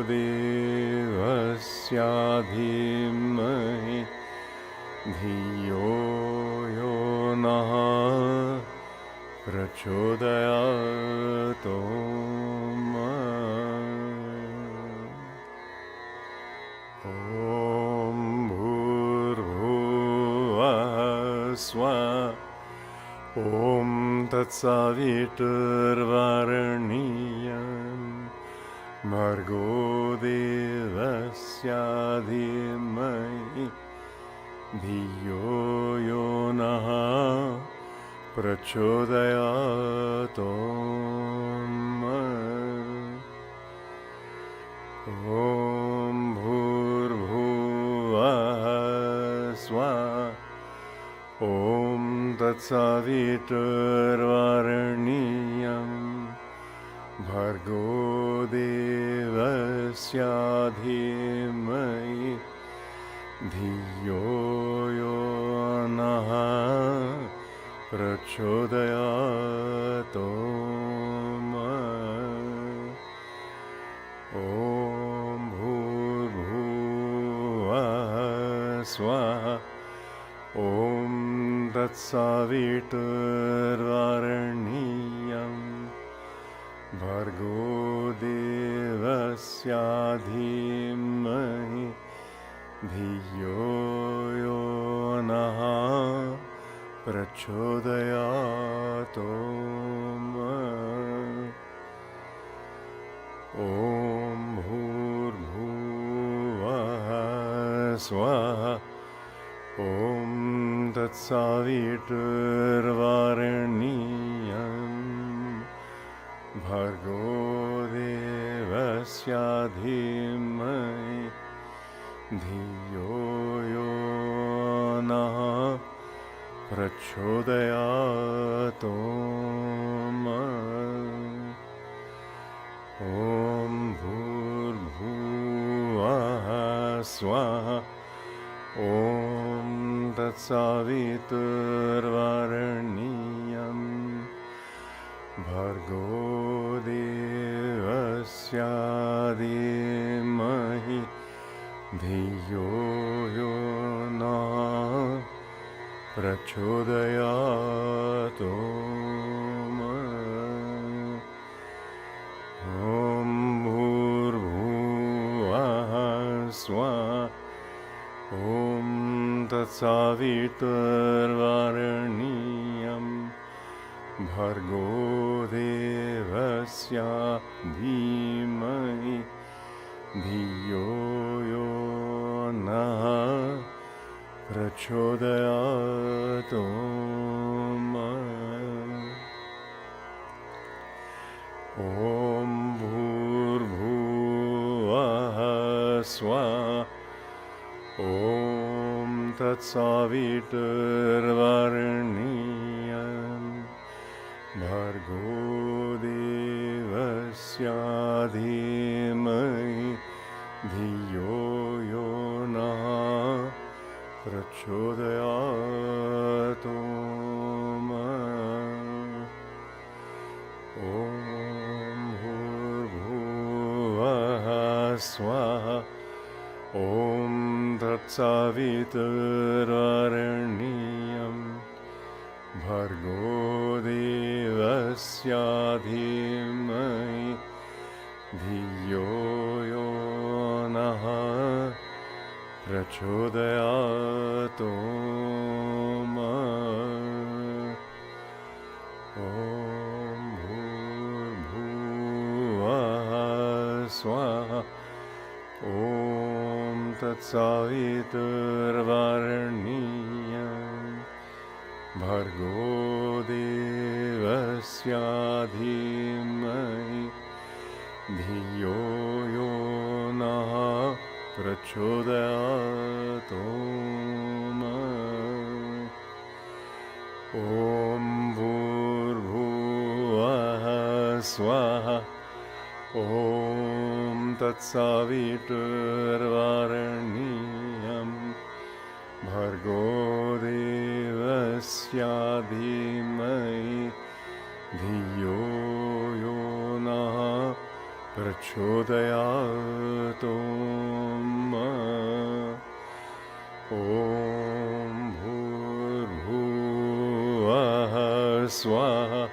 Devasya Dhimahi Dhiyo Yo Naha Prachodayatu Om Bhurbhuvah Swah Om Tatsaviturvaraniyam Bhargo Devasya Dhimahi Dhiyo Yo Naha Prachodayatu Om Bhurbhuvah Swah Om Tatsaviturvaraniyam Bhargo Devasya Dhimahi Dhiyo Yo Naha Prachodayatu Om Bhurbhuvah Swah Om Tatsaviturvaraniyam Bhargo Devasya Dhimahi Dhiyo Yo Naha Prachodayatu Om Bhurbhuvah Swah Om Tatsaviturvaraniyam Bhargo Devasya Dhimahi Dhiyo Yo Naha Prachodayatu Om Bhurbhuvah Swah Om Tatsaviturvaraniyam Bhargo Devasya Dhimahi Dhiyo Yo Naha Prachodayatu Om Bhurbhuvah Swah Om Tatsaviturvaraniyam Bhargo Devasya Dhimahi Dhiyo Yo Naha Prachodayatu Om Bhurbhuvah Swah Om Tatsaviturvaraniyam Bhargo Devasya Dhimahi Dhiyo Yo Naha Prachodayatu Om Bhurbhuvah Swah Om Tatsaviturvaraniyam Bhargo Devasya Dhimahi Dhiyo Yo Naha Prachodayatu Om Bhurbhuvah Swah Om Tatsaviturvaraniyam Bhargo Devasya Dhimahi Dhiyo Yo Naha Prachodayatu Om Bhurbhuvah Swah Om Tatsaviturvaraniyam Bhargo Devasya Dhimahi Dhiyo Yo Naha Prachodayatu swaha.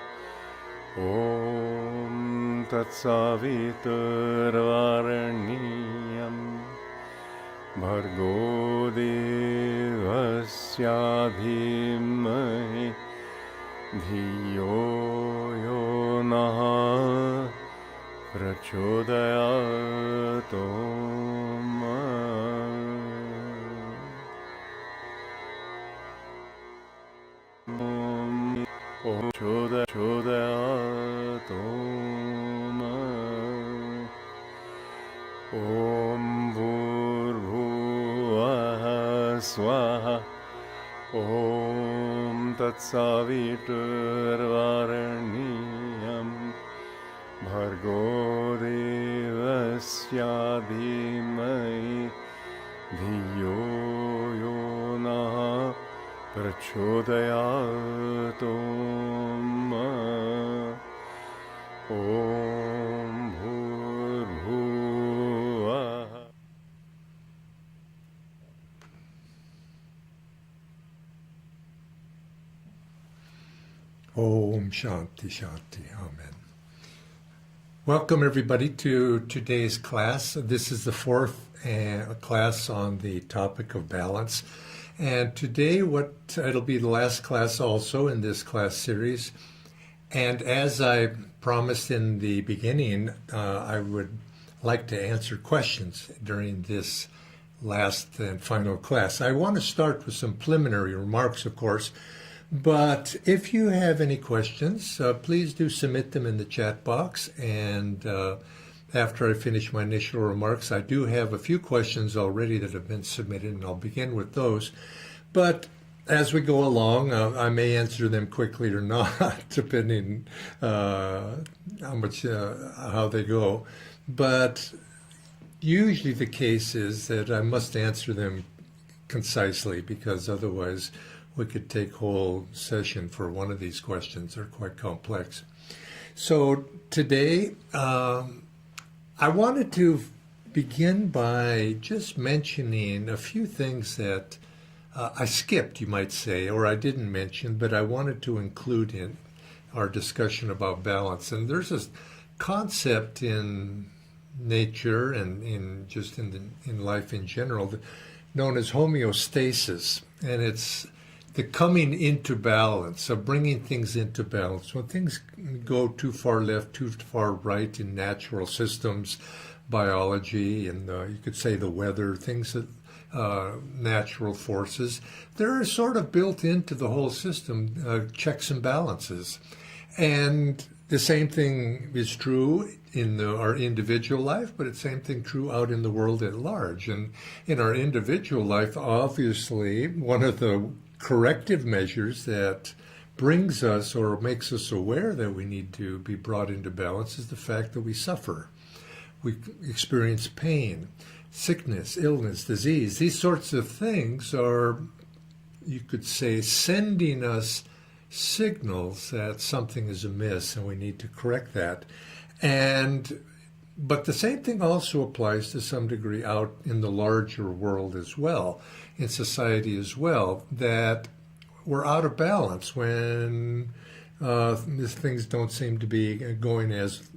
Om tatsaviturvarenyam bhargo devasya dhimahi dhiyo yo naha prachodayat. Om chodayat. Om bhurbhuvah swaha. Om tatsaviturvarenyam bhargo devasya dhimahi dhiyo yo naha prachodayat. Om bhurbhuvah. Om Shanti Shanti. Amen. Welcome everybody to today's class. This is the fourth class on the topic of balance. And today it'll be the last class also in this class series. And as I promised in the beginning, I would like to answer questions during this last and final class. I want to start with some preliminary remarks, of course. But if you have any questions, please do submit them in the chat box. And after I finish my initial remarks, I do have a few questions already that have been submitted, and I'll begin with those. But as we go along, I may answer them quickly or not, depending how they go. But usually the case is that I must answer them concisely, because otherwise we could take a whole session for one of these questions. They're quite complex. So today, I wanted to begin by just mentioning a few things that I skipped, you might say, or I didn't mention, but I wanted to include in our discussion about balance. And there's this concept in nature and in life in general known as homeostasis, and it's the coming into balance, of bringing things into balance. When things go too far left, too far right in natural systems, biology, and you could say the weather, things that natural forces, they're sort of built into the whole system, checks and balances. And the same thing is true in our individual life, but it's the same thing true out in the world at large. And in our individual life, obviously, one of the corrective measures that brings us or makes us aware that we need to be brought into balance is the fact that we suffer. We experience pain, sickness, illness, disease. These sorts of things are, you could say, sending us signals that something is amiss and we need to correct that. But the same thing also applies to some degree out in the larger world as well, in society as well, that we're out of balance when things don't seem to be going as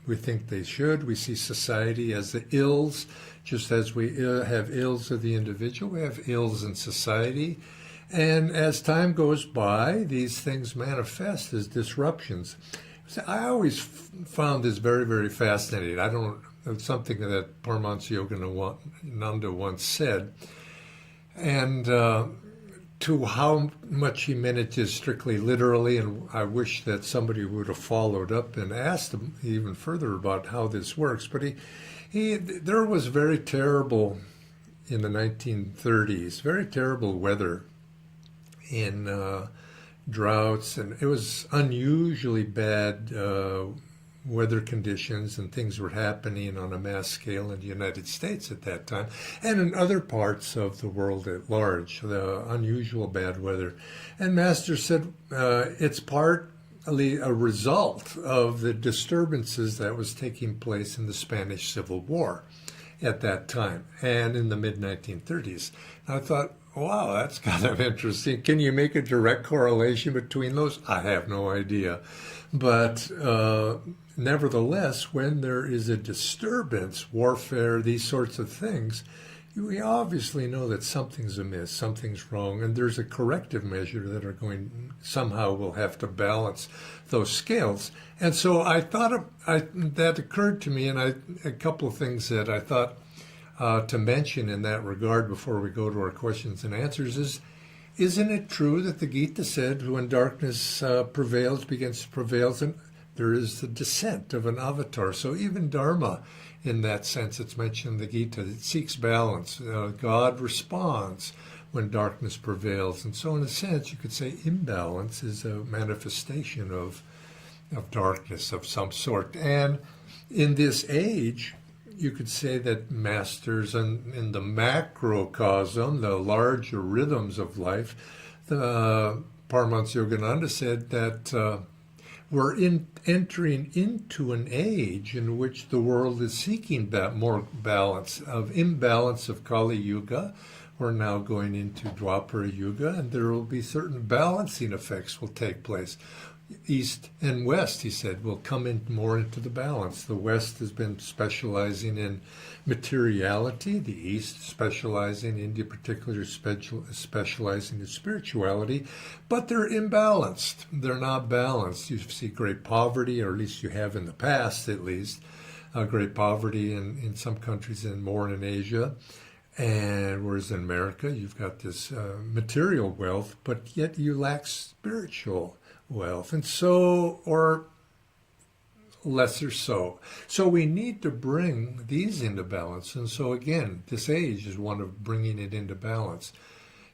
we think they should. We see society as the ills, just as we have ills of the individual, we have ills in society. And as time goes by, these things manifest as disruptions. I always found this very, very fascinating. It's something that Paramahansa Yogananda once said, and to how much he meant it just strictly literally, and I wish that somebody would have followed up and asked him even further about how this works. But there was very terrible, in the 1930s, very terrible weather in droughts, and it was unusually bad weather conditions, and things were happening on a mass scale in the United States at that time, and in other parts of the world at large, the unusual bad weather. And Master said it's partly a result of the disturbances that was taking place in the Spanish Civil War. at that time and in the mid-1930s. I thought, wow, that's kind of interesting. Can you make a direct correlation between those? I have no idea. But nevertheless, when there is a disturbance, warfare, these sorts of things, we obviously know that something's amiss, something's wrong, and there's a corrective measure that are going, somehow will have to balance those scales. And so I thought that occurred to me, and a couple of things that I thought to mention in that regard before we go to our questions and answers is, isn't it true that the Gita said when darkness begins to prevail, and there is the descent of an avatar? So even Dharma, in that sense, it's mentioned in the Gita, it seeks balance. God responds when darkness prevails. And so in a sense, you could say imbalance is a manifestation of darkness of some sort. And in this age, you could say that masters in the macrocosm, the larger rhythms of life, the Paramahansa Yogananda said that we're entering into an age in which the world is seeking more balance. Of imbalance of Kali Yuga, we're now going into Dwapara Yuga, and there will be certain balancing effects will take place. East and West, he said, will come in more into the balance. The West has been specializing in materiality, the East specializing, India particularly specializing in spirituality, but they're imbalanced. They're not balanced. You see great poverty, or at least you have in the past at least, great poverty in some countries and more in Asia. And whereas in America, you've got this material wealth, but yet you lack spiritual wealth, and so, or lesser so. So we need to bring these into balance. And so again, this age is one of bringing it into balance.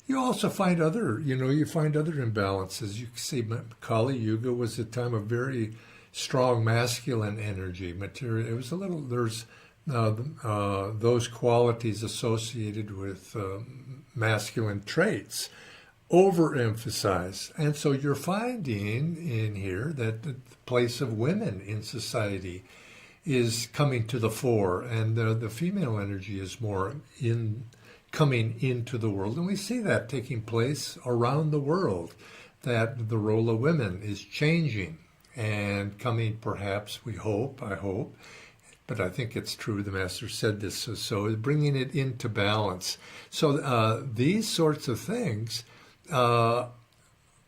You also find you find other imbalances. You can see Kali Yuga was a time of very strong masculine energy, material. It was a little, there's those qualities associated with masculine traits overemphasized. And so you're finding in here that the place of women in society is coming to the fore, and the female energy is more coming into the world. And we see that taking place around the world, that the role of women is changing and coming, perhaps, I hope, but I think it's true, the Master said this, so bringing it into balance. So these sorts of things are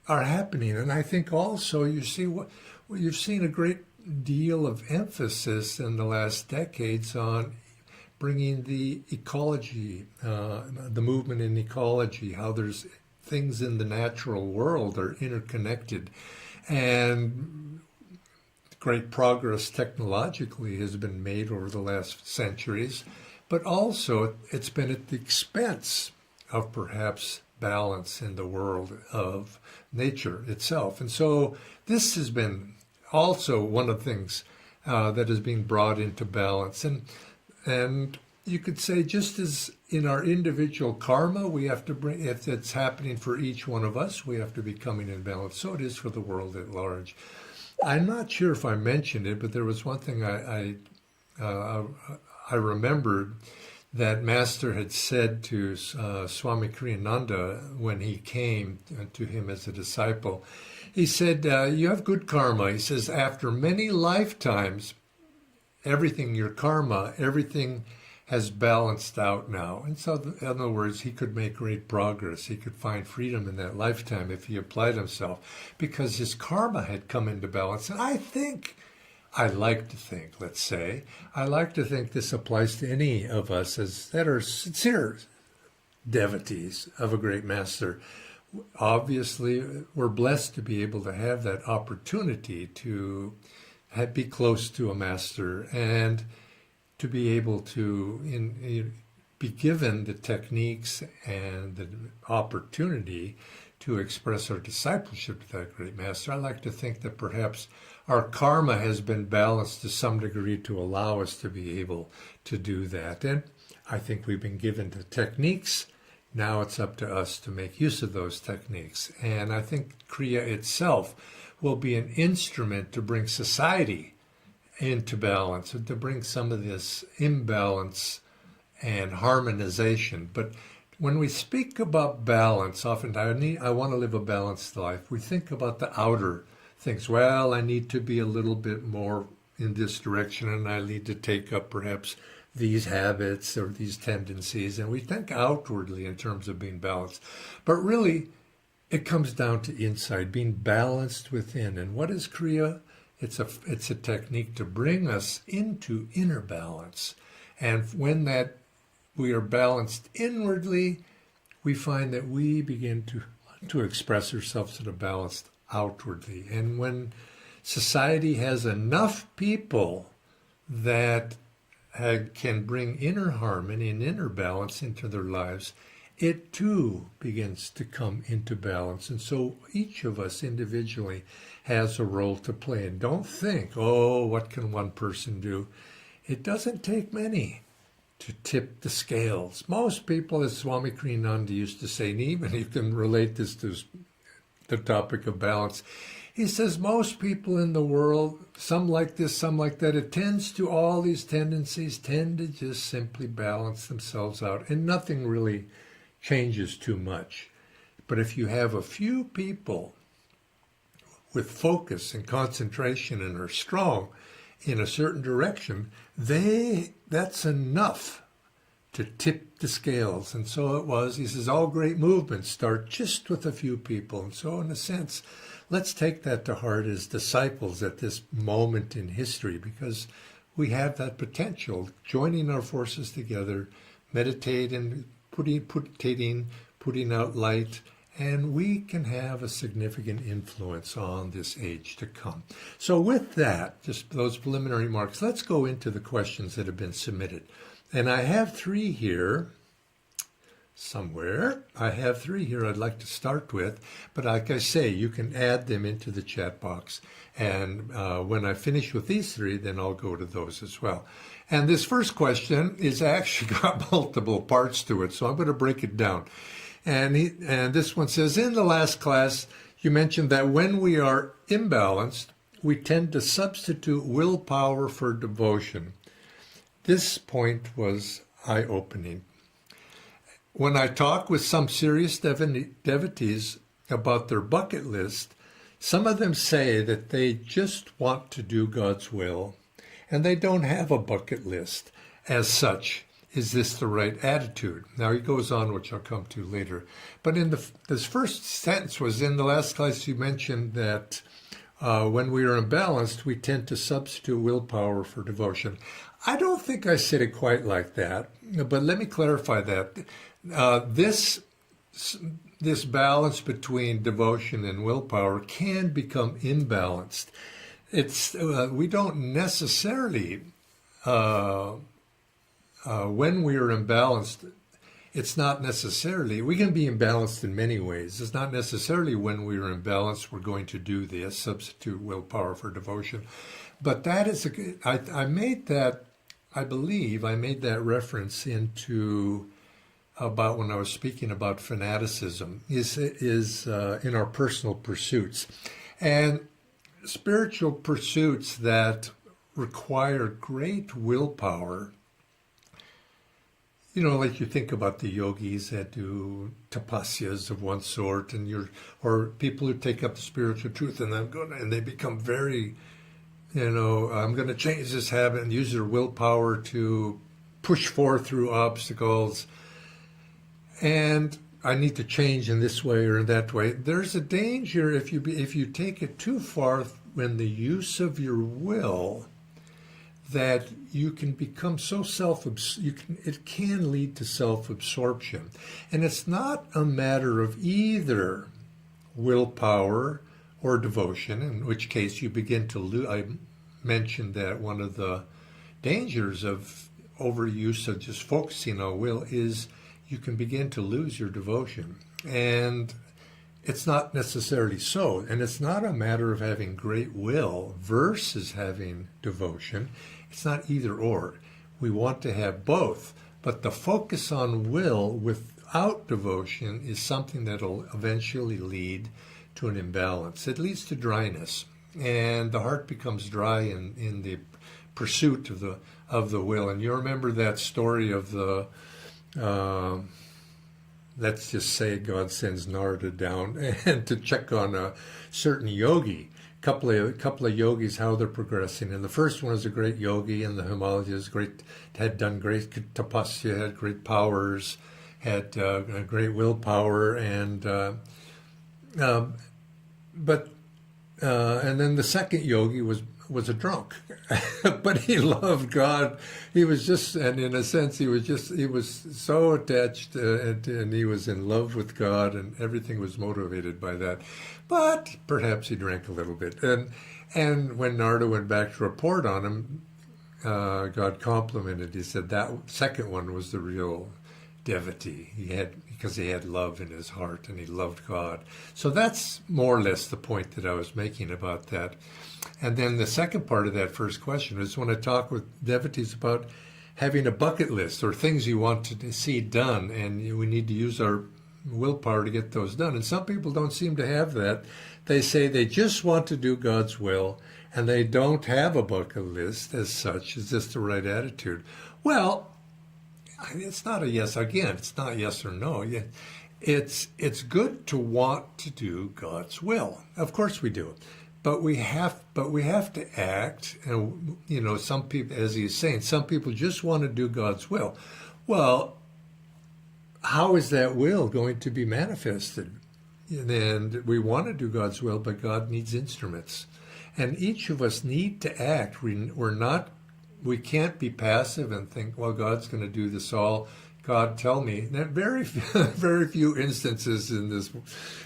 happening. And I think also you've seen a great deal of emphasis in the last decades on bringing the ecology, the movement in ecology, how there's things in the natural world are interconnected. And great progress technologically has been made over the last centuries, but also it's been at the expense of perhaps balance in the world of nature itself. And so this has been also one of the things that is being brought into balance. And you could say, just as in our individual karma, we have to bring, if it's happening for each one of us, we have to be coming in balance. So it is for the world at large. I'm not sure if I mentioned it, but there was one thing I remembered that Master had said to Swami Kriyananda when he came to him as a disciple. He said, you have good karma. He says, after many lifetimes, your karma, everything has balanced out now. And so, in other words, he could make great progress. He could find freedom in that lifetime if he applied himself, because his karma had come into balance. And I like to think this applies to any of us that are sincere devotees of a great master. Obviously, we're blessed to be able to have that opportunity to be close to a master and to be able to be given the techniques and the opportunity to express our discipleship to that great master. I like to think that perhaps our karma has been balanced to some degree to allow us to be able to do that. And I think we've been given the techniques. Now it's up to us to make use of those techniques. And I think Kriya itself will be an instrument to bring society into balance, and to bring some of this imbalance and harmonization. But when we speak about balance, often I want to live a balanced life. We think about the outer things. Well, I need to be a little bit more in this direction, and I need to take up perhaps these habits or these tendencies. And we think outwardly in terms of being balanced. But really, it comes down to inside, being balanced within. And what is Kriya? It's a technique to bring us into inner balance. And when that we are balanced inwardly, we find that we begin to express ourselves in a balanced outwardly. And when society has enough people that can bring inner harmony and inner balance into their lives, it too begins to come into balance. And so each of us individually has a role to play. And don't think, oh, what can one person do? It doesn't take many to tip the scales. Most people, as Swami Ananda used to say, and even you can relate this to the topic of balance, he says most people in the world, some like this, some like that, it tends to all these tendencies tend to just simply balance themselves out, and nothing really changes too much. But if you have a few people with focus and concentration and are strong in a certain direction, that's enough to tip the scales. And so it was. He says all great movements start just with a few people. And so in a sense, let's take that to heart as disciples at this moment in history, because we have that potential, joining our forces together, meditate and putting out light, and we can have a significant influence on this age to come. So with that, just those preliminary remarks, let's go into the questions that have been submitted. And I have 3 here somewhere. I'd like to start with, but like I say, you can add them into the chat box. And when I finish with these 3, then I'll go to those as well. And this first question is actually got multiple parts to it, so I'm going to break it down. And this one says, in the last class, you mentioned that when we are imbalanced, we tend to substitute willpower for devotion. This point was eye-opening. When I talk with some serious devotees about their bucket list, some of them say that they just want to do God's will, and they don't have a bucket list as such. Is this the right attitude? Now he goes on, which I'll come to later. But in this first sentence was, in the last class you mentioned that when we are imbalanced, we tend to substitute willpower for devotion. I don't think I said it quite like that, but let me clarify that. This balance between devotion and willpower can become imbalanced. We don't necessarily, when we are imbalanced, it's not necessarily, we can be imbalanced in many ways. It's not necessarily when we are imbalanced we're going to do this, substitute willpower for devotion. But that is, I believe I made that reference into about when I was speaking about fanaticism, is in our personal pursuits. And spiritual pursuits that require great willpower, like you think about the yogis that do tapasyas of one sort, or people who take up the spiritual truth and they become very, I'm going to change this habit and use their willpower to push forth through obstacles. And I need to change in this way or in that way. There's a danger if you take it too far in the use of your will, that you can become so it can lead to self-absorption. And it's not a matter of either willpower or devotion, in which case you begin to lose. I mentioned that one of the dangers of overuse of just focusing on will is you can begin to lose your devotion. And it's not necessarily so. And it's not a matter of having great will versus having devotion. It's not either or. We want to have both. But the focus on will without devotion is something that will eventually lead to an imbalance. It leads to dryness. And the heart becomes dry in the pursuit of the will. And you remember that story of the let's just say God sends Narada down and to check on a certain yogi. Couple of yogis, how they're progressing. And the first one was a great yogi in the Himalayas, had done great tapasya, had great powers, had great willpower, and then the second yogi was a drunk, but he loved God. He was just, and in a sense, he was so attached, and he was in love with God, and everything was motivated by that. But perhaps he drank a little bit. And when Narada went back to report on him, God complimented. He said that second one was the real devotee. Because he had love in his heart and he loved God. So that's more or less the point that I was making about that. And then the second part of that first question is when I talk with devotees about having a bucket list or things you want to see done, and we need to use our willpower to get those done. And some people don't seem to have that. They say they just want to do God's will, and they don't have a bucket list as such. Is this the right attitude? Well, it's not a yes. Again, it's not yes or no. It's good to want to do God's will. Of course we do. But we have to act. And some people, as he's saying, some people just want to do God's will. Well, how is that will going to be manifested? And we want to do God's will, but God needs instruments. And each of us need to act. We can't be passive and think, well, God's going to do this all. God, tell me. And very few instances in this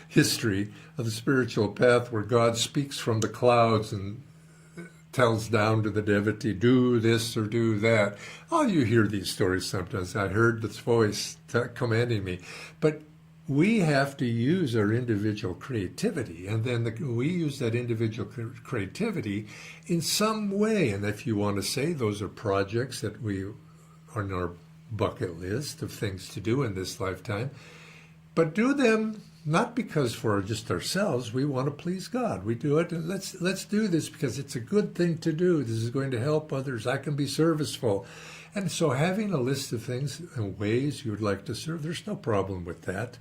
history of the spiritual path where God speaks from the clouds and tells down to the devotee, do this or do that. Oh, you hear these stories sometimes. I heard this voice commanding me. But we have to use our individual creativity, and then we use that individual creativity in some way. And if you want to say those are projects that we are on our bucket list of things to do in this lifetime, but do them not because for just ourselves. We want to please God. We do it, and let's do this because it's a good thing to do. This is going to help others. I can be serviceful. And so having a list of things and ways you would like to serve, there's no problem with that.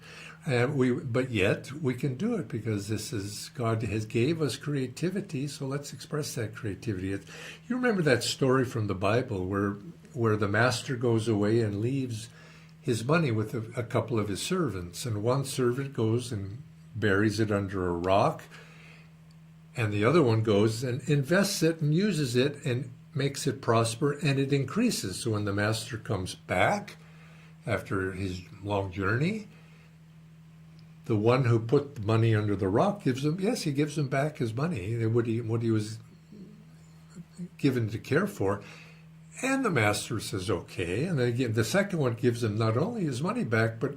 But yet we can do it because God has gave us creativity, so let's express that creativity. You remember that story from the Bible where the master goes away and leaves his money with a couple of his servants, and one servant goes and buries it under a rock, and the other one goes and invests it and uses it and makes it prosper, and it increases. So when the master comes back after his long journey, the one who put the money under the rock gives him back his money, what he was given to care for. And the master says, okay. And then again, the second one gives him not only his money back, but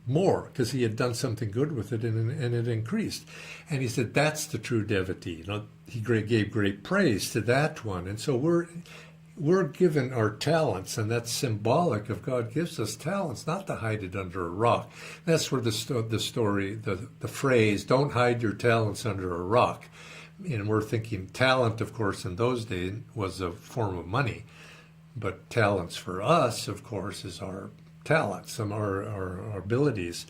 more, because he had done something good with it, and it increased. And he said, that's the true devotee. He gave great praise to that one. And so we're given our talents, and that's symbolic of God gives us talents, not to hide it under a rock. That's where the story, the phrase, don't hide your talents under a rock. And we're thinking talent, of course, in those days was a form of money. But talents for us, of course, is our talents, our abilities,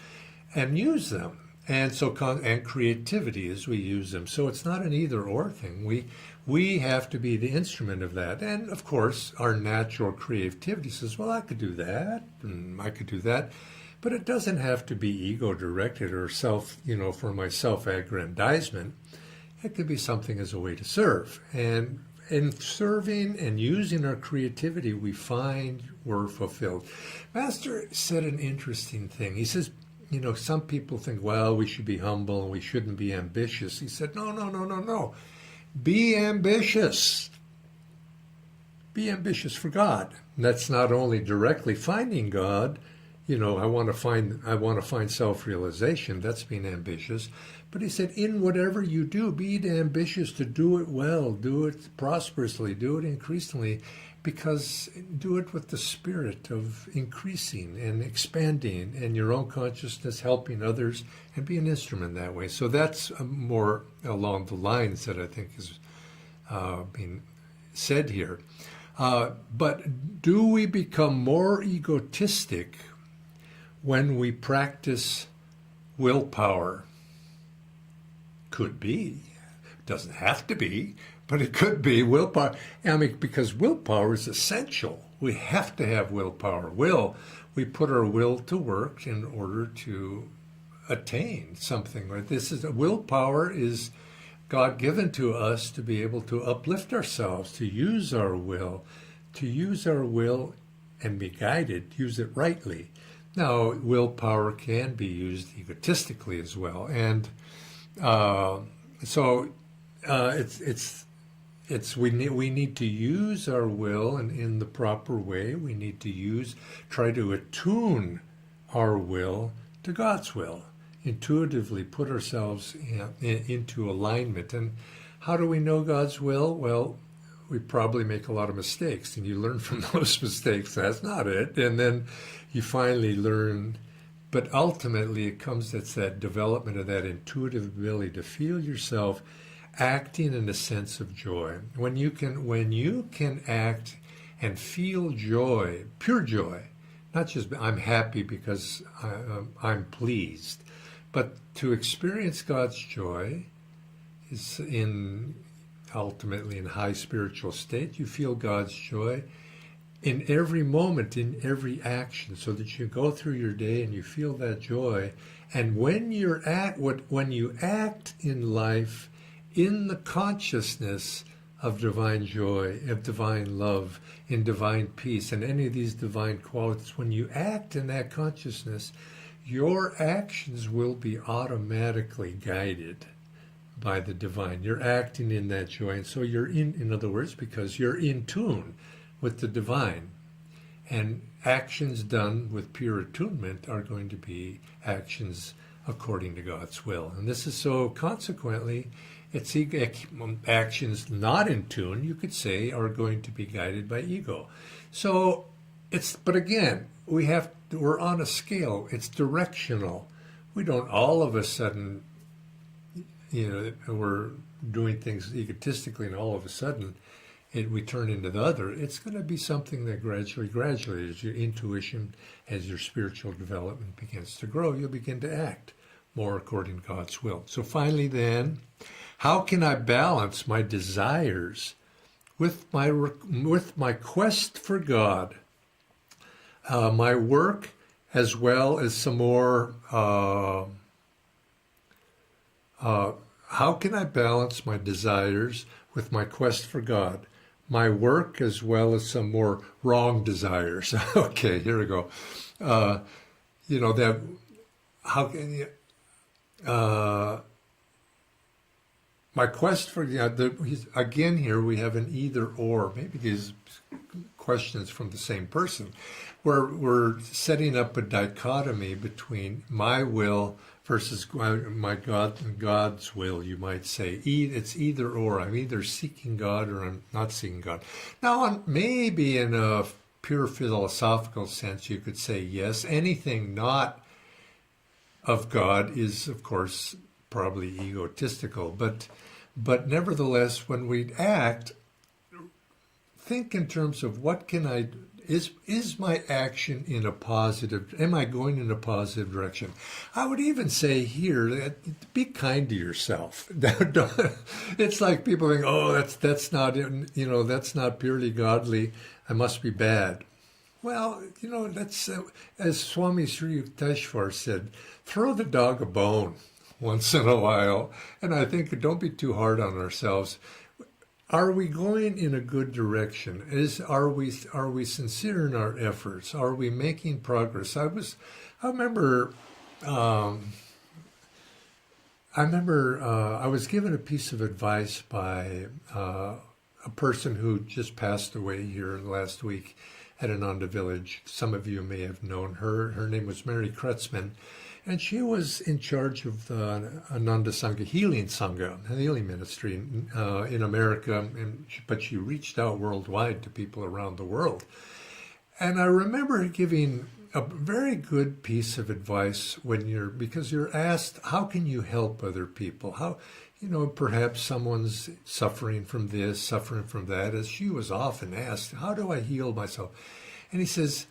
and use them. And so, and creativity as we use them. So it's not an either or thing. We have to be the instrument of that. And of course, our natural creativity says, well, I could do that, and I could do that. But it doesn't have to be ego directed or for my self-aggrandizement. It could be something as a way to serve. And in serving and using our creativity, we find we're fulfilled. Master said an interesting thing. He says, some people think, well, we should be humble and we shouldn't be ambitious. He said, no. Be ambitious. Be ambitious for God. And that's not only directly finding God. I want to find self-realization. That's being ambitious. But he said, in whatever you do, be ambitious to do it well, do it prosperously, do it increasingly, because do it with the spirit of increasing and expanding and your own consciousness, helping others, and be an instrument that way. So that's more along the lines that I think is being said here. But do we become more egotistic when we practice willpower? Could be. Doesn't have to be, but it could be. Willpower, I mean, because willpower is essential. We have to have willpower. We put our will to work in order to attain something. Right? Willpower is God given to us to be able to uplift ourselves, to use our will and be guided, use it rightly. Now, willpower can be used egotistically as well, and we need to use our will in the proper way. We need to try to attune our will to God's will. Intuitively put ourselves into alignment. And how do we know God's will? Well, we probably make a lot of mistakes, and you learn from those mistakes. That's not it. And then you finally learn. But ultimately, it's that development of that intuitive ability to feel yourself acting in a sense of joy. When you can act and feel joy, pure joy, not just I'm happy because I'm pleased, but to experience God's joy is ultimately in high spiritual state. You feel God's joy in every moment, in every action, so that you go through your day and you feel that joy. And when you act in life in the consciousness of divine joy, of divine love, in divine peace, and any of these divine qualities, when you act in that consciousness, your actions will be automatically guided by the divine. You're acting in that joy. And so you're in other words, because you're in tune with the divine. And actions done with pure attunement are going to be actions according to God's will. And this is so, consequently, actions not in tune, you could say, are going to be guided by ego. So but again, we're on a scale. It's directional. We don't all of a sudden, we're doing things egotistically, and all of a sudden we turn into the other. It's going to be something that gradually, as your intuition, as your spiritual development begins to grow, you'll begin to act more according to God's will. So finally then, how can I balance my desires with my quest for God, my work, as well as some more, how can I balance my desires with my quest for God, my work, as well as some more wrong desires? Okay, here we go. How can you, my quest for, again here we have an either or, maybe these questions from the same person. We're setting up a dichotomy between my will versus God's will, you might say. It's either or. I'm either seeking God or I'm not seeking God. Now, maybe in a pure philosophical sense, you could say yes. Anything not of God is, of course, probably egotistical. But nevertheless, when we act, think in terms of what can I do? Is my action in a positive, am I going in a positive direction? I would even say here that be kind to yourself. It's like people think, oh, that's not purely godly, I must be bad. Well, that's, as Swami Sri Yukteswar said, throw the dog a bone once in a while. And I think don't be too hard on ourselves. Are we going in a good direction? Are we sincere in our efforts? Are we making progress? I remember I was given a piece of advice by a person who just passed away here last week at Ananda Village. Some of you may have known her. Her name was Mary Kretzmann. And she was in charge of the Ananda Sangha, Healing Sangha, the healing ministry in America, but she reached out worldwide to people around the world. And I remember giving a very good piece of advice because you're asked, how can you help other people? How, perhaps someone's suffering from this, suffering from that, as she was often asked, how do I heal myself? And he says,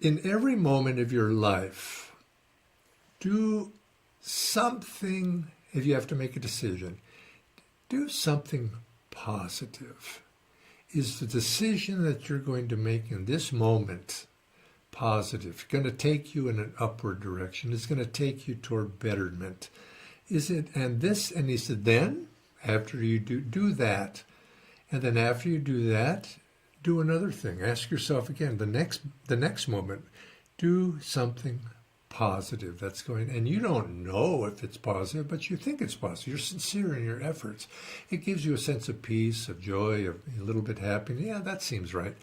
in every moment of your life, do something, if you have to make a decision, do something positive. Is the decision that you're going to make in this moment positive? Going to take you in an upward direction? It's going to take you toward betterment? Is it, and he said, then, after you do that, and then after you do that, do another thing. Ask yourself again, the next moment, do something positive that's going, and you don't know if it's positive, but you think it's positive. You're sincere in your efforts. It gives you a sense of peace, of joy, of a little bit happiness. Yeah, that seems right.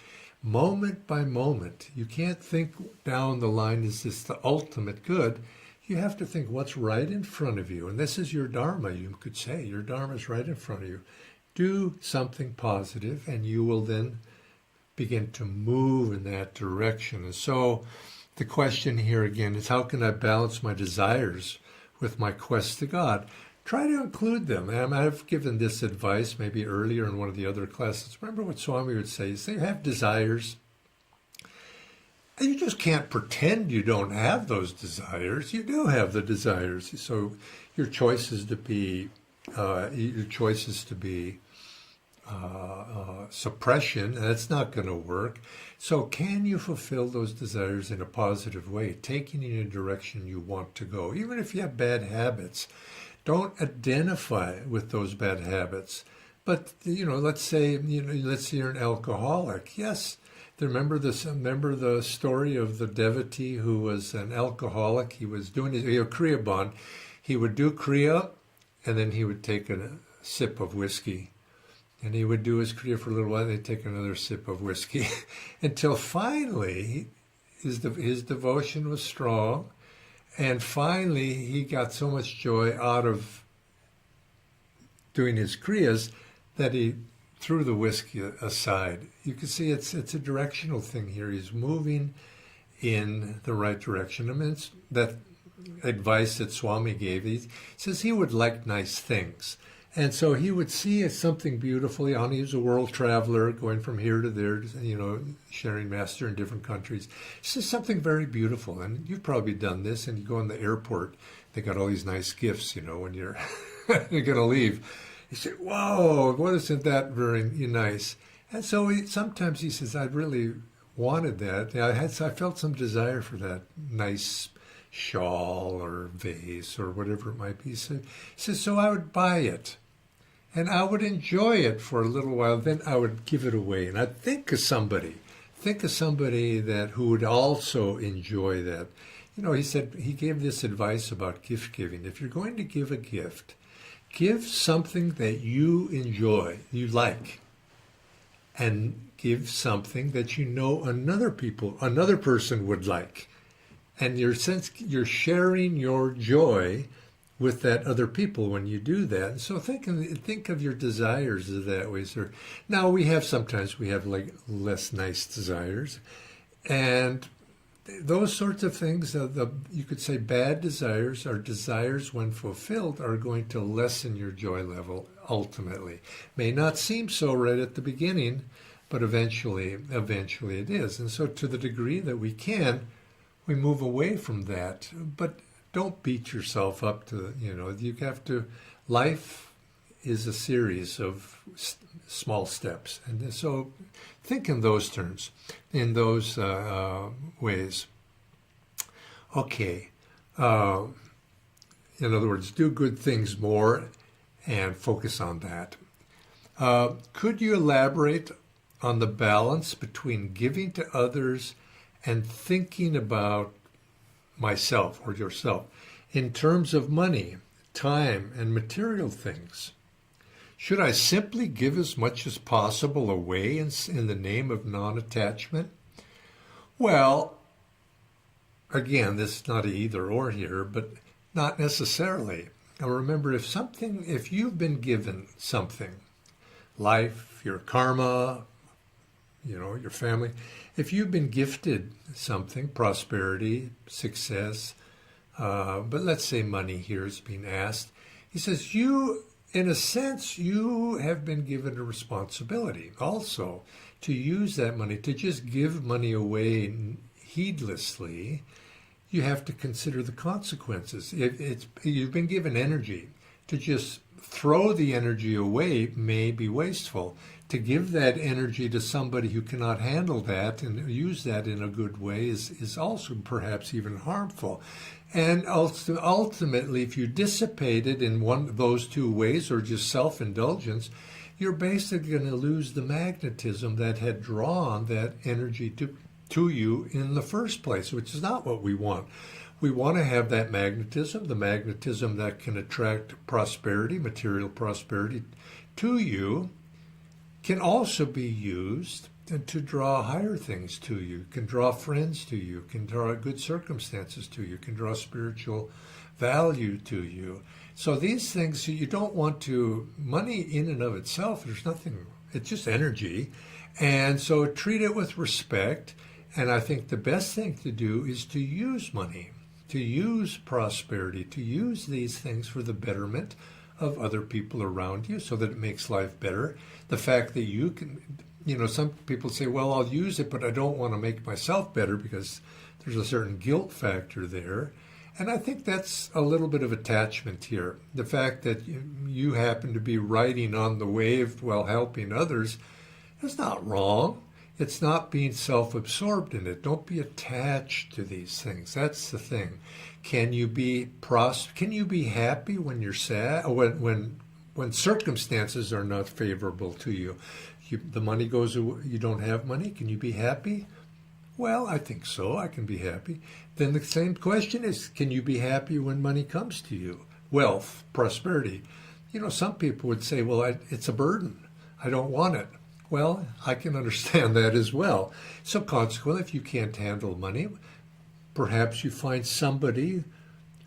Moment by moment. You can't think down the line, is this the ultimate good? You have to think what's right in front of you. And this is your Dharma, you could say. Your Dharma is right in front of you. Do something positive, and you will then begin to move in that direction. And so the question here again is, how can I balance my desires with my quest to God? Try to include them. And I've given this advice maybe earlier in one of the other classes. Remember what Swami would say? He'd say, you have desires. And you just can't pretend you don't have those desires. You do have the desires. So your choice is to be suppression, and that's not going to work. So can you fulfill those desires in a positive way, taking you in a direction you want to go? Even if you have bad habits, don't identify with those bad habits. But, let's say you're an alcoholic. Yes. Remember the story of the devotee who was an alcoholic? He was doing his Kriya Bond. He would do Kriya, and then he would take a sip of whiskey. And he would do his Kriya for a little while, and he'd take another sip of whiskey. Until finally, his devotion was strong, and finally he got so much joy out of doing his Kriyas that he threw the whiskey aside. You can see it's a directional thing here. He's moving in the right direction. I mean, it's that advice that Swami gave. He says he would like nice things. And so he would see something beautiful. He was a world traveler going from here to there, sharing master in different countries. He says something very beautiful. And you've probably done this, and you go in the airport, they got all these nice gifts, when you're going to leave. He said, whoa, what isn't that very nice? And so sometimes he says, I really wanted that. I felt some desire for that nice shawl or vase or whatever it might be. He says, so I would buy it. And I would enjoy it for a little while. Then I would give it away. And I'd think of somebody who would also enjoy that. He said, he gave this advice about gift giving. If you're going to give a gift, give something that you enjoy, you like, and give something that another person would like. And you're sharing your joy with that other people when you do that. And so think of your desires that way, sir. Now sometimes we have like less nice desires, and those sorts of things, you could say bad desires, or desires when fulfilled, are going to lessen your joy level ultimately. May not seem so right at the beginning, but eventually it is. And so to the degree that we can, we move away from that. But don't beat yourself up to, you have to, life is a series of small steps. And so think in those terms, in those ways. Okay. In other words, do good things more and focus on that. Could you elaborate on the balance between giving to others and thinking about myself or yourself in terms of money, time, and material things? Should I simply give as much as possible away in the name of non-attachment? Well, again, this is not an either or here, but not necessarily. Now remember, if you've been given something, life, your karma, your family, if you've been gifted something, prosperity, success, but let's say money here is being asked, He says, you, in a sense, you have been given a responsibility also to use that money, to just give money away heedlessly. You have to consider the consequences. You've been given energy. To just throw the energy away may be wasteful. To give that energy to somebody who cannot handle that and use that in a good way is also perhaps even harmful. And ultimately, if you dissipate it in one of those two ways, or just self-indulgence, you're basically going to lose the magnetism that had drawn that energy to you in the first place, which is not what we want. We want to have that magnetism, the magnetism that can attract prosperity, material prosperity to you, can also be used to draw higher things to you, can draw friends to you, can draw good circumstances to you, can draw spiritual value to you. So these things, you don't want to, money in and of itself, there's nothing, it's just energy. And so treat it with respect. And I think the best thing to do is to use money, to use prosperity, to use these things for the betterment of other people around you so that it makes life better. The fact that you can, some people say, well, I'll use it, but I don't want to make myself better because there's a certain guilt factor there. And I think that's a little bit of attachment here. The fact that you happen to be riding on the wave while helping others is not wrong. It's not being self-absorbed in it. Don't be attached to these things. That's the thing. Can you be happy when you're sad? When circumstances are not favorable to you? The money goes away, you don't have money. Can you be happy? Well, I think so. I can be happy. Then the same question is, can you be happy when money comes to you? Wealth, prosperity. Some people would say, well, it's a burden. I don't want it. Well, I can understand that as well. So consequently, if you can't handle money, perhaps you find somebody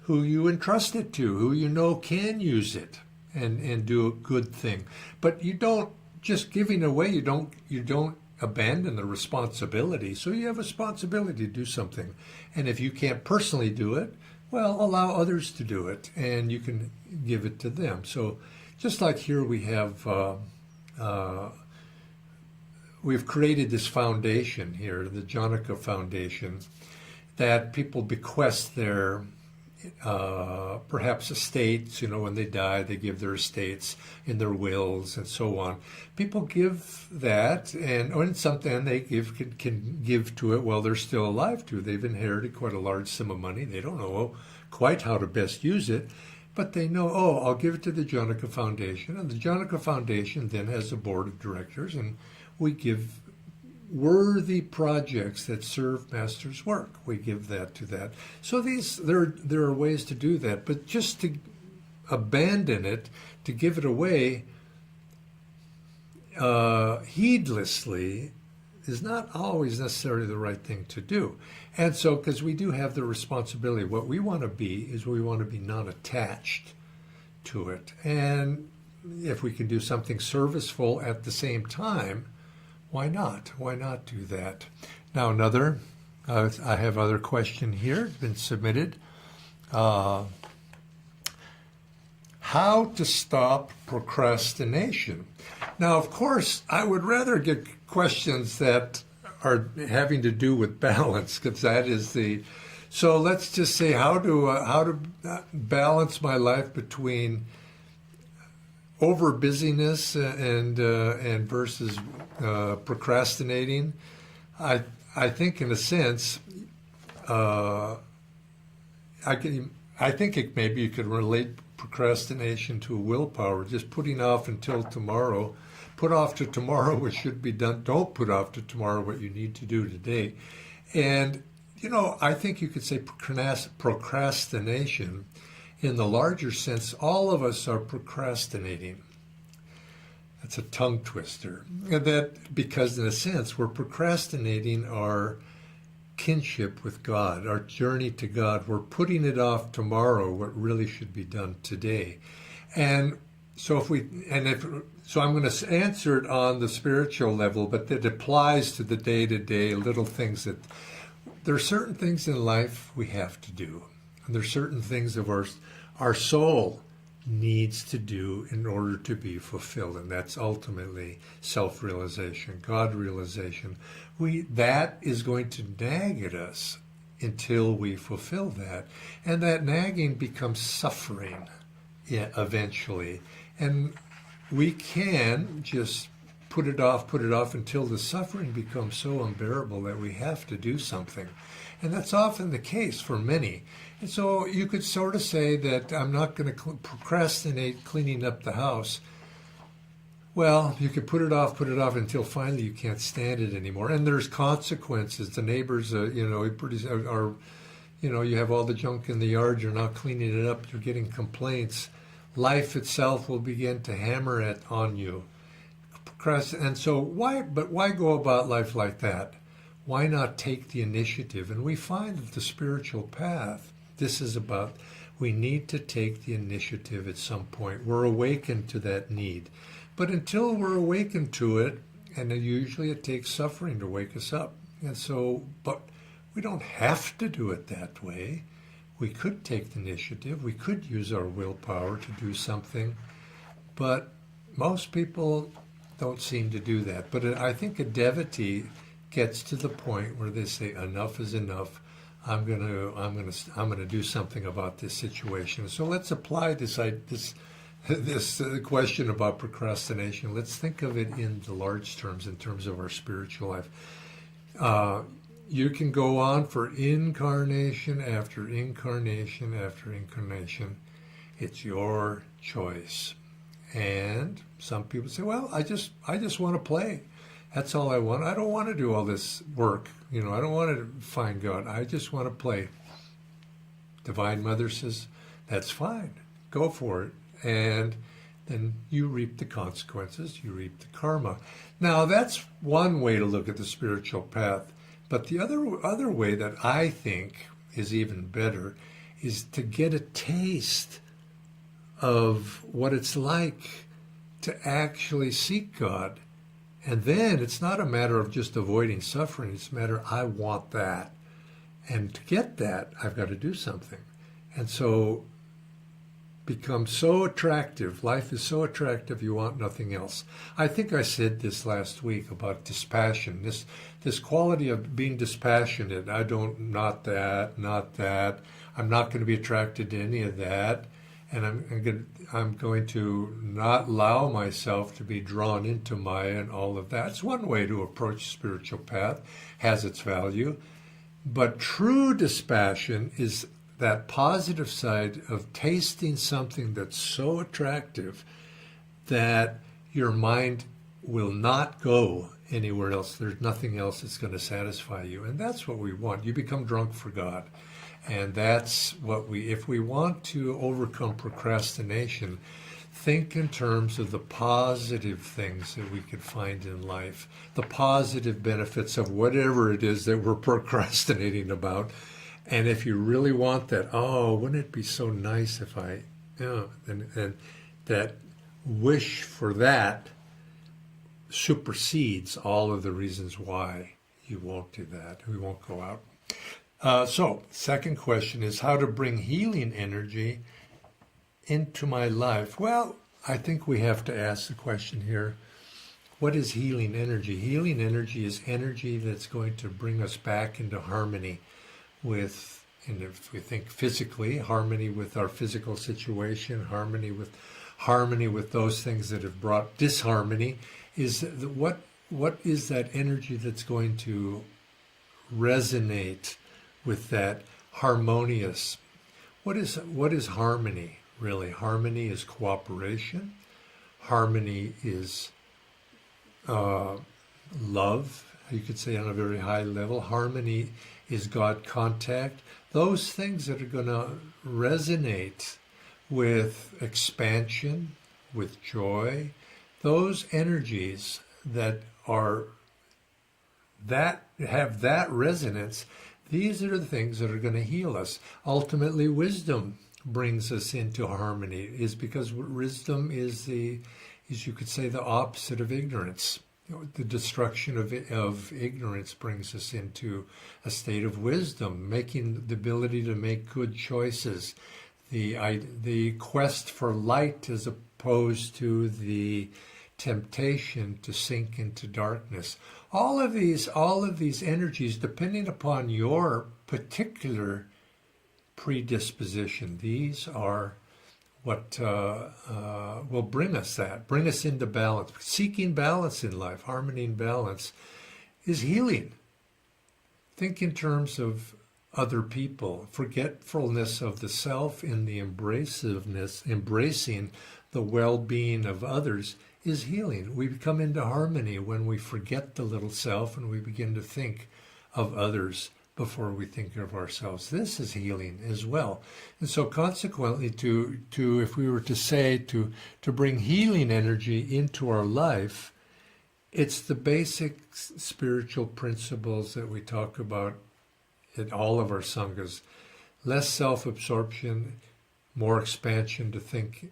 who you entrust it to, who can use it and do a good thing. But you don't, just giving away, you don't abandon the responsibility. So you have a responsibility to do something. And if you can't personally do it, well, allow others to do it, and you can give it to them. So just like here we have, we've created this foundation here, the Janaka Foundation, that people bequest their perhaps estates. When they die, they give their estates in their wills and so on. People give that, and something they can give to it while they're still alive too. They've inherited quite a large sum of money. They don't know quite how to best use it, but they know, I'll give it to the Janaka Foundation, and the Janaka Foundation then has a board of directors, and we give worthy projects that serve Master's work. We give that to that. So there are ways to do that, but just to abandon it, to give it away heedlessly, is not always necessarily the right thing to do. And so, because we do have the responsibility, what we want to be is we want to be non-attached to it. And if we can do something serviceful at the same time, why not? Why not do that? Now I have other question here, it's been submitted. How to stop procrastination? Now, of course, I would rather get questions that are having to do with balance, because that is so let's just say how to balance my life between over busyness and versus procrastinating. I think in a sense, I think maybe you could relate procrastination to willpower, just putting off until tomorrow. Put off to tomorrow what should be done. Don't put off to tomorrow what you need to do today. And I think you could say procrastination. In the larger sense, all of us are procrastinating. That's a tongue twister. And that because, in a sense, we're procrastinating our kinship with God, our journey to God. We're putting it off tomorrow, what really should be done today. And so I'm going to answer it on the spiritual level, but that applies to the day-to-day little things that there are certain things in life we have to do. And there's certain things of our soul needs to do in order to be fulfilled, and that's ultimately self-realization, God realization. That is going to nag at us until we fulfill that, and that nagging becomes suffering eventually, and we can just put it off until the suffering becomes so unbearable that we have to do something. And that's often the case for many. And so you could sort of say that I'm not going to procrastinate cleaning up the house. Well, you could put it off until finally you can't stand it anymore. And there's consequences. The neighbors, you have all the junk in the yard, you're not cleaning it up, you're getting complaints. Life itself will begin to hammer it on you. And so why go about life like that? Why not take the initiative? And we find that the spiritual path, this is about, we need to take the initiative at some point. We're awakened to that need. But until we're awakened to it, and usually it takes suffering to wake us up. And so, but we don't have to do it that way. We could take the initiative. We could use our willpower to do something. But most people don't seem to do that. But I think a devotee gets to the point where they say, enough is enough. I'm gonna do something about this situation. So let's apply this question about procrastination. Let's think of it in the large terms, in terms of our spiritual life. You can go on for incarnation after incarnation after incarnation. It's your choice. And some people say, well, I just want to play. That's all I want. I don't want to do all this work. I don't want to find God. I just want to play. Divine Mother says, that's fine. Go for it. And then you reap the consequences. You reap the karma. Now, that's one way to look at the spiritual path. But the other way that I think is even better is to get a taste of what it's like to actually seek God. And then it's not a matter of just avoiding suffering. It's a matter, I want that. And to get that, I've got to do something. And so become so attractive. Life is so attractive, you want nothing else. I think I said this last week about dispassion. This quality of being dispassionate. Not that. I'm not going to be attracted to any of that. And I'm going to not allow myself to be drawn into Maya and all of that. It's one way to approach the spiritual path, has its value. But true dispassion is that positive side of tasting something that's so attractive that your mind will not go anywhere else. There's nothing else that's going to satisfy you. And that's what we want. You become drunk for God. And that's what if we want to overcome procrastination, think in terms of the positive things that we could find in life, the positive benefits of whatever it is that we're procrastinating about. And if you really want that, wouldn't it be so nice if and that wish for that supersedes all of the reasons why you won't do that. We won't go out. So, second question is how to bring healing energy into my life. Well, I think we have to ask the question here, what is healing energy? Healing energy is energy that's going to bring us back into harmony with, and if we think physically, harmony with our physical situation, harmony with those things that have brought disharmony, what is that energy that's going to resonate with that harmonious? What is harmony, really? Harmony is cooperation. Harmony is love, you could say on a very high level. Harmony is God contact. Those things that are going to resonate with expansion, with joy, those energies that have that resonance, these are the things that are going to heal us. Ultimately, wisdom brings us into harmony, is because wisdom is you could say, the opposite of ignorance. The destruction of ignorance brings us into a state of wisdom, making the ability to make good choices, the quest for light as opposed to the temptation to sink into darkness. All of these energies, depending upon your particular predisposition, these are what will bring us into balance. Seeking balance in life, harmony and balance, is healing. Think in terms of other people, forgetfulness of the self in the embracing the well-being of others is healing. We come into harmony when we forget the little self and we begin to think of others before we think of ourselves. This is healing as well. And so consequently, to if we were to say to bring healing energy into our life, it's the basic spiritual principles that we talk about in all of our sanghas. Less self-absorption, more expansion, to think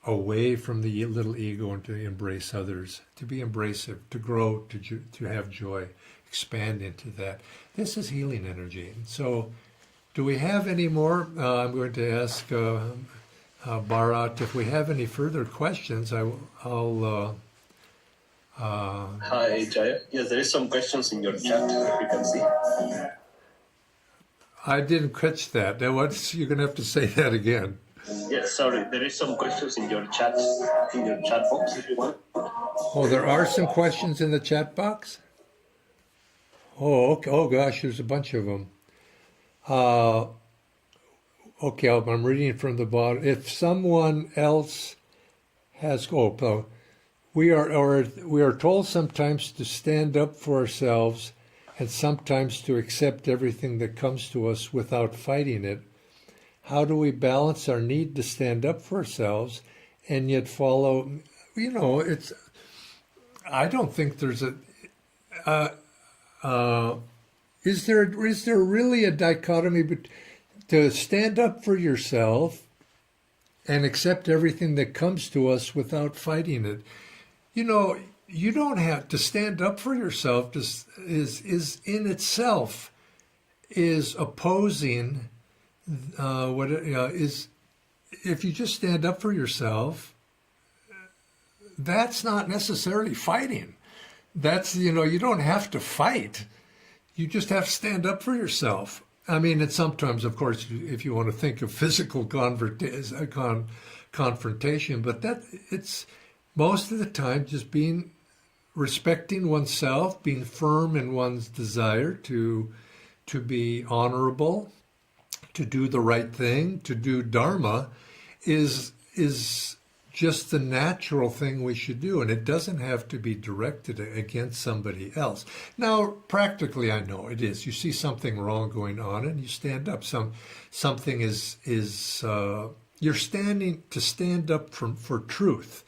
away from the little ego and to embrace others, to be embracive, to grow, to have joy, expand into that. This is healing energy. So do we have any more? I'm going to ask Bharat if we have any further questions. I'll Hi, Jaya. Yes, there is some questions in your chat, if you can see. I didn't catch that. Now, you're going to have to say that again. Yes, sorry. There is some questions in your chat box, if you want. Oh, there are some questions in the chat box? Oh, okay. Oh, gosh, there's a bunch of them. Okay, I'm reading from the bottom. If someone else has... we are told sometimes to stand up for ourselves and sometimes to accept everything that comes to us without fighting it. How do we balance our need to stand up for ourselves and yet follow? I don't think there's is there really a dichotomy to stand up for yourself and accept everything that comes to us without fighting it? You don't have to stand up for yourself. Is in itself is opposing is. If you just stand up for yourself, that's not necessarily fighting. That's you don't have to fight. You just have to stand up for yourself. I mean, and sometimes, of course, if you want to think of physical confrontation, but it's most of the time just respecting oneself, being firm in one's desire to be honorable, to do the right thing, to do dharma, is just the natural thing we should do, and it doesn't have to be directed against somebody else. Now, practically, I know it is. You see something wrong going on, and you stand up. Something is you're stand up for truth.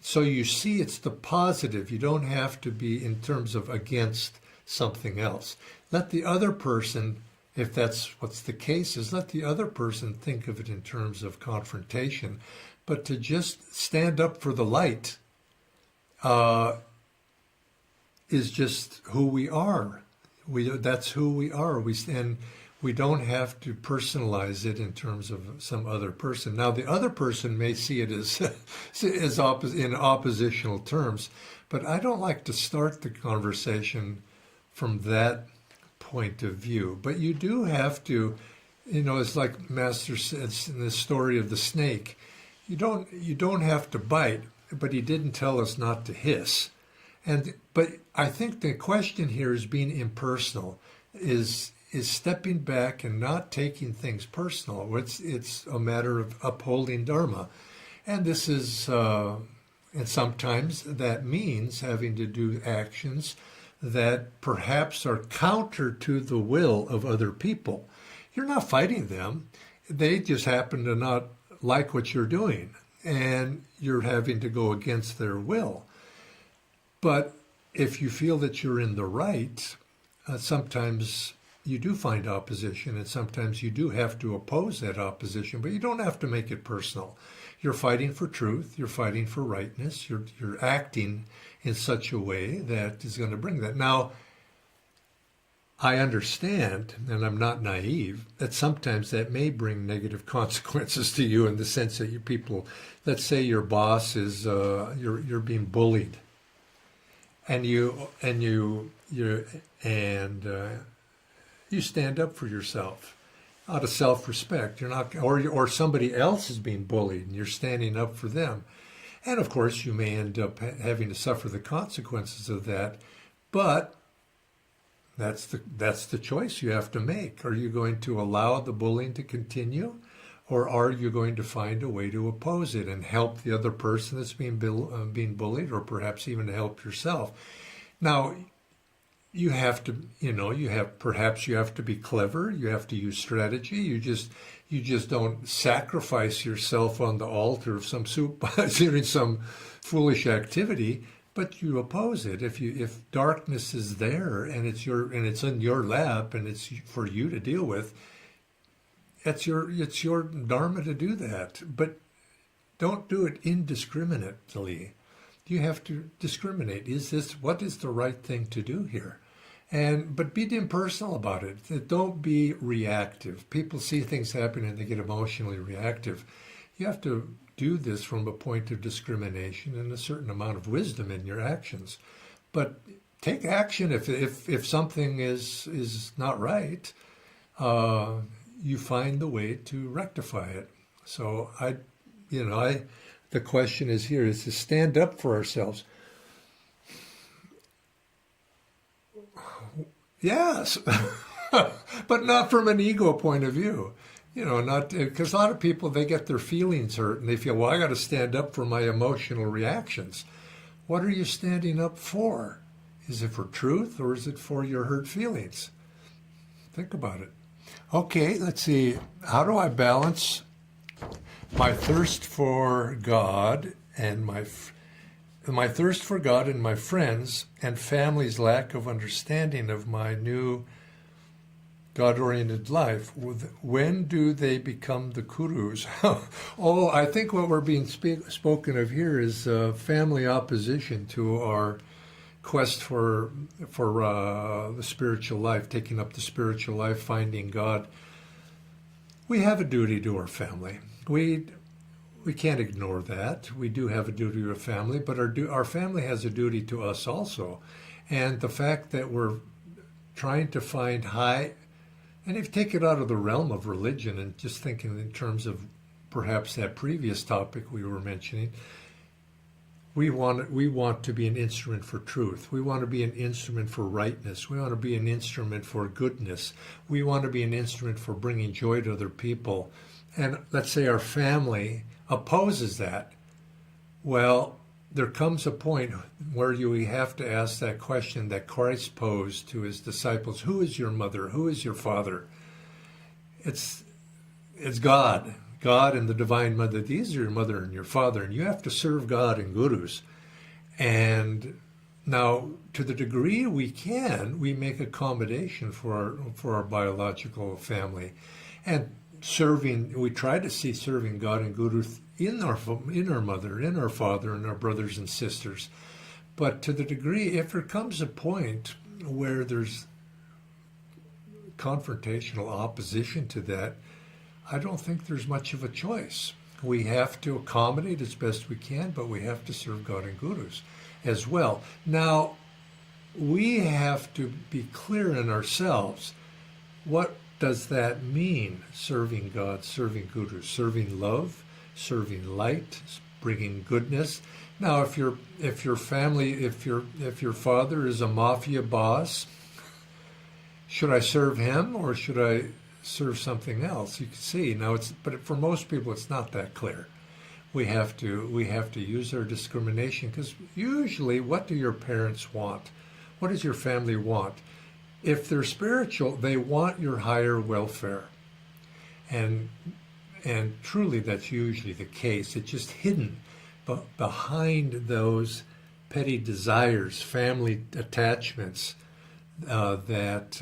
So you see it's the positive. You don't have to be in terms of against something else. Let the other person, if that's what's the case, let the other person think of it in terms of confrontation. But to just stand up for the light is just who we are. That's who we are. We don't have to personalize it in terms of some other person. Now, the other person may see it as in oppositional terms, but I don't like to start the conversation from that point of view. But you do have to, it's like Master says in the story of the snake. You don't have to bite, but he didn't tell us not to hiss. But I think the question here is being impersonal, is stepping back and not taking things personal. It's a matter of upholding dharma. And this is, and sometimes that means having to do actions that perhaps are counter to the will of other people. You're not fighting them. They just happen to not like what you're doing, and you're having to go against their will. But if you feel that you're in the right, sometimes you do find opposition, and sometimes you do have to oppose that opposition, but you don't have to make it personal. You're fighting for truth, you're fighting for rightness, you're acting in such a way that is going to bring that. Now, I understand, and I'm not naive, that sometimes that may bring negative consequences to you in the sense that you people, let's say your boss is, you're being bullied, and you stand up for yourself out of self-respect. You're not, or somebody else is being bullied, and you're standing up for them, and of course you may end up having to suffer the consequences of that, but that's the choice you have to make. Are you going to allow the bullying to continue, or are you going to find a way to oppose it and help the other person that's being bullied, or perhaps even help yourself? Now, you have to, perhaps you have to be clever. You have to use strategy. You just don't sacrifice yourself on the altar of some doing some foolish activity. But you oppose it. If darkness is there and it's in your lap and it's for you to deal with, it's your dharma to do that. But don't do it indiscriminately. You have to discriminate. What is the right thing to do here? But be impersonal about it. Don't be reactive. People see things happen and they get emotionally reactive. You have to do this from a point of discrimination and a certain amount of wisdom in your actions. But take action if something is not right. You find the way to rectify it. So the question is to stand up for ourselves. Yes, but not from an ego point of view. Not because a lot of people, they get their feelings hurt and they feel, well, I got to stand up for my emotional reactions. What are you standing up for? Is it for truth or is it for your hurt feelings? Think about it. Okay, let's see. How do I balance my thirst for God and my thirst for God and my friends and family's lack of understanding of my new God-oriented life? When do they become the kurus? I think what we're being spoken of here is family opposition to our quest for the spiritual life, taking up the spiritual life, finding God. We have a duty to our family. We can't ignore that. We do have a duty to our family, but our family has a duty to us also. And the fact that we're trying to find and if you take it out of the realm of religion and just thinking in terms of perhaps that previous topic we were mentioning, we want to be an instrument for truth. We want to be an instrument for rightness. We want to be an instrument for goodness. We want to be an instrument for bringing joy to other people. And let's say our family opposes that. Well, there comes a point where we have to ask that question that Christ posed to his disciples: who is your mother? Who is your father? It's God. God and the Divine Mother. These are your mother and your father, and you have to serve God and gurus. And now, to the degree we can, we make accommodation for our biological family. And we try to see serving God and gurus in our mother, in our father, and our brothers and sisters. But to the degree, if there comes a point where there's confrontational opposition to that, I don't think there's much of a choice. We have to accommodate as best we can, but we have to serve God and gurus as well. Now, we have to be clear in ourselves. What does that mean? Serving God, serving gurus, serving love, serving light, bringing goodness. Now, if your father is a mafia boss, should I serve him or should I serve something else? You can see now but for most people it's not that clear. We have to use our discrimination, because usually, what do your parents want? What does your family want? If they're spiritual, they want your higher welfare. And truly that's usually the case. It's just hidden behind those petty desires, family attachments that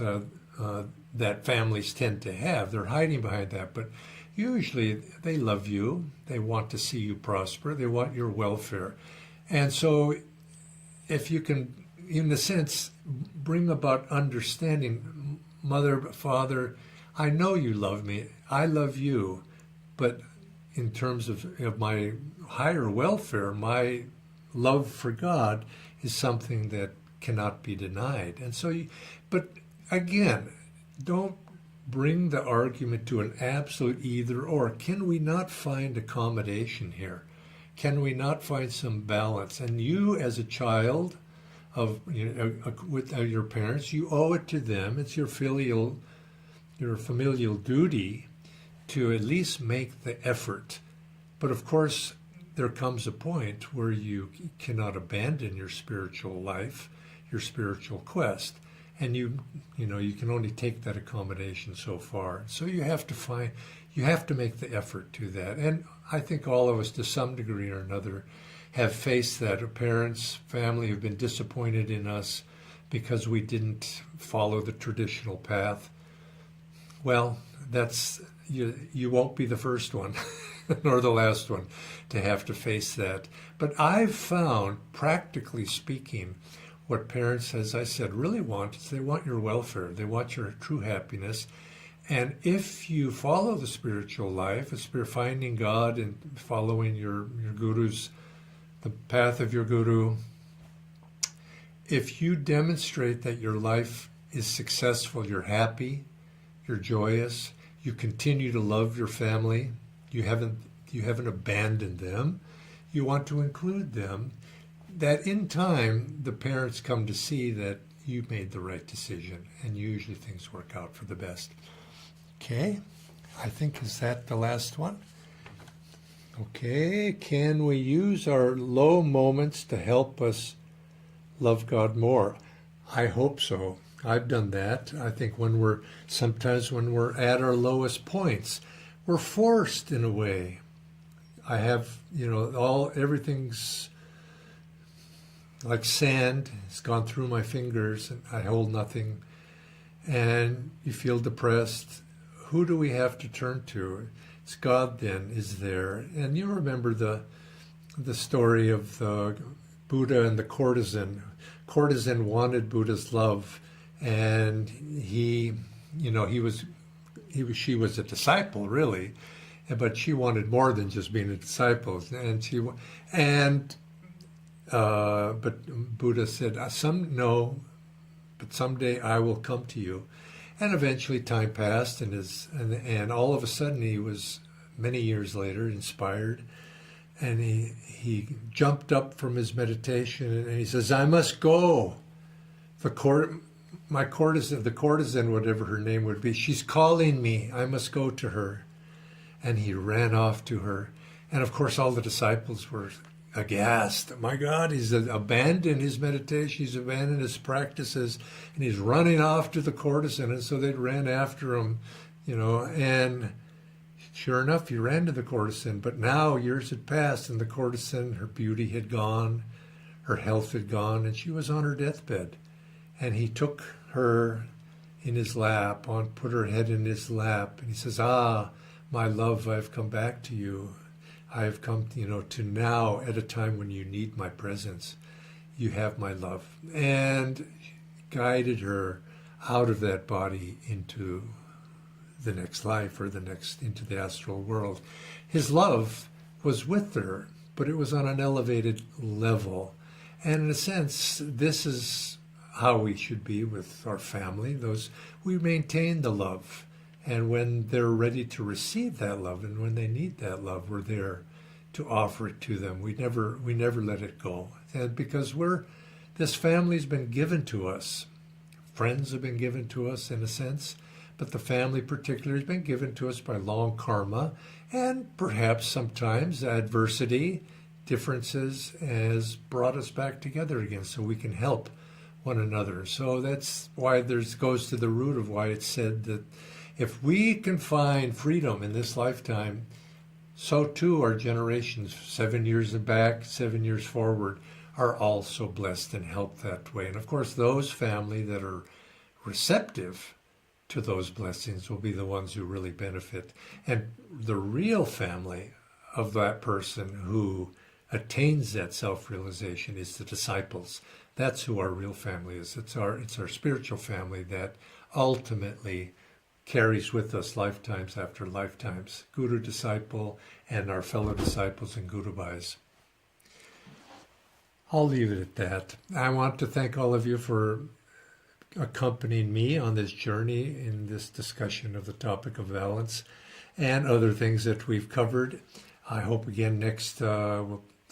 families tend to have. They're hiding behind that, but usually they love you. They want to see you prosper. They want your welfare. And so if you can in a sense, bring about understanding. Mother, Father, I know you love me. I love you. But in terms of my higher welfare, my love for God is something that cannot be denied. And so, but again, don't bring the argument to an absolute either or. Can we not find accommodation here? Can we not find some balance? And you, as a child of with your parents, you owe it to them. It's your familial duty to at least make the effort. But of course, there comes a point where you cannot abandon your spiritual life, your spiritual quest, and you can only take that accommodation so far. So you have to make the effort to that. And I think all of us, to some degree or another, have faced that. Our parents, family have been disappointed in us because we didn't follow the traditional path. Well, that's you won't be the first one nor the last one to have to face that. But I've found, practically speaking, what parents, as I said, really want is they want your welfare. They want your true happiness. And if you follow the spiritual life, finding God and following your guru's, the path of your guru, if you demonstrate that your life is successful, you're happy, you're joyous, you continue to love your family, you haven't abandoned them, you want to include them, that in time the parents come to see that you made the right decision, and usually things work out for the best. Okay, I think, is that the last one? Okay, can we use our low moments to help us love God more? I hope so. I've done that. I think sometimes when we're at our lowest points, we're forced in a way. I have, everything's like sand. It's gone through my fingers and I hold nothing. And you feel depressed. Who do we have to turn to? It's God then is there. And you remember the story of the Buddha and the courtesan. Courtesan wanted Buddha's love, and she was a disciple, really, but she wanted more than just being a disciple. But Buddha said, but someday I will come to you. And eventually time passed, and all of a sudden he was, many years later, inspired, and he jumped up from his meditation and he says, I must go. The courtesan, whatever her name would be, she's calling me. I must go to her. And he ran off to her. And of course all the disciples were aghast. My God, he's abandoned his meditation, he's abandoned his practices, and he's running off to the courtesan. And so they ran after him, and sure enough, he ran to the courtesan. But now years had passed, and the courtesan, her beauty had gone, her health had gone, and she was on her deathbed. And he took her in his lap, put her head in his lap, and he says, my love, I've come back to you. I have come, to now at a time when you need my presence. You have my love. And guided her out of that body into the next life, or into the astral world. His love was with her, but it was on an elevated level. And in a sense, this is how we should be with our family. We maintain the love. And when they're ready to receive that love, and when they need that love, we're there to offer it to them. We never let it go. And because this family's been given to us. Friends have been given to us in a sense, but the family particularly has been given to us by long karma, and perhaps sometimes adversity, differences has brought us back together again so we can help one another. So that's why goes to the root of why it's said that if we can find freedom in this lifetime, so too our generations 7 years back, 7 years forward, are also blessed and helped that way. And of course, those family that are receptive to those blessings will be the ones who really benefit. And the real family of that person who attains that self-realization is the disciples. That's who our real family is. It's our spiritual family that ultimately carries with us lifetimes after lifetimes. Guru disciple and our fellow disciples in Guru Bhais. I'll leave it at that. I want to thank all of you for accompanying me on this journey in this discussion of the topic of balance and other things that we've covered. I hope again next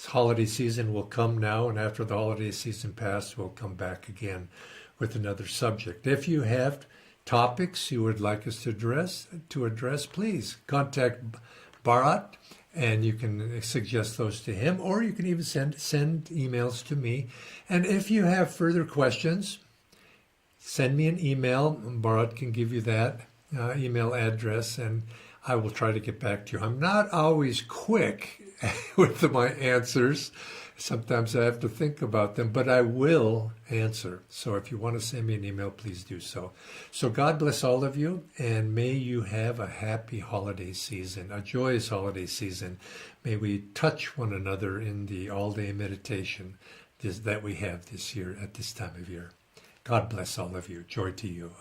holiday season will come now, and after the holiday season passes, we'll come back again with another subject. If you have topics you would like us to address, please contact Bharat, and you can suggest those to him, or you can even send emails to me. And if you have further questions, send me an email. Bharat can give you that email address, and I will try to get back to you. I'm not always quick with my answers. Sometimes I have to think about them, but I will answer. So if you want to send me an email, please do so. So God bless all of you, and may you have a happy holiday season, a joyous holiday season. May we touch one another in the all-day meditation that we have this year at this time of year. God bless all of you. Joy to you.